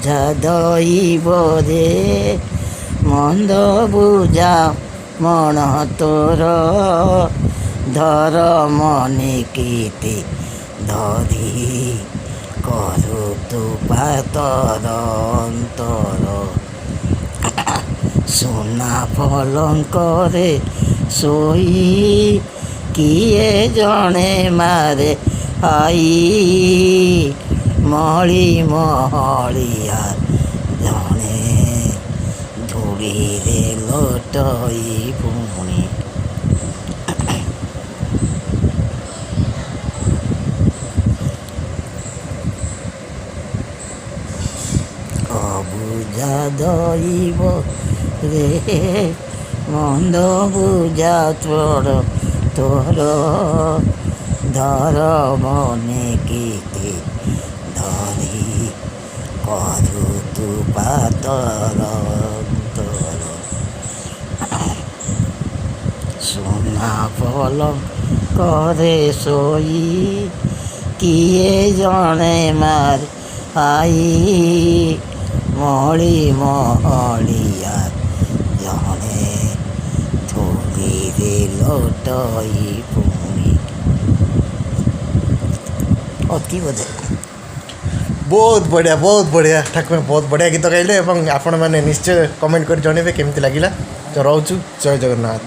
ବୁଝା ଦଇବରେ ମନ୍ଦ ବୁଝା ମଣ ତୋର ଧର ମନେ କେତେ ଧରି କରୁ ତୁ ପାତର ଅନ୍ତର ସୁନା ପଲଙ୍କରେ ଶୋଇ କିଏ ଜଣେ ମାରେ ଆଇ ମଳି ମହଳିଆ ଜଣେ ଧୂଳିରେ ଲୋଟଇ ପୁଣି ଅବୁଝା ଦଇବ ରେ ମନ୍ଦ ବୁଝା ତୋର ଧର ମନେ କେତେ ଧରି କରୁ ତୁ ପାତର ତୋର ସୁନା ପଲଙ୍କରେ ଶୋଇ କିଏ ଜଣେ ମାରେ ଆଇ ମଳି ମହଳିଆ ଜଣେ ଧୂଳିରେ ଲୋଟଇ ପୁଣି ଅତି ବୋଧେ। ବହୁତ ବଢ଼ିଆ ଠାକୁର ବହୁତ ବଢ଼ିଆ ଗୀତ ଗାଇଲେ ଏବଂ ଆପଣମାନେ ନିଶ୍ଚୟ କମେଣ୍ଟ କରି ଜଣେଇବେ କେମିତି ଲାଗିଲା। ତ ରହୁଛୁ, ଜୟ ଜଗନ୍ନାଥ।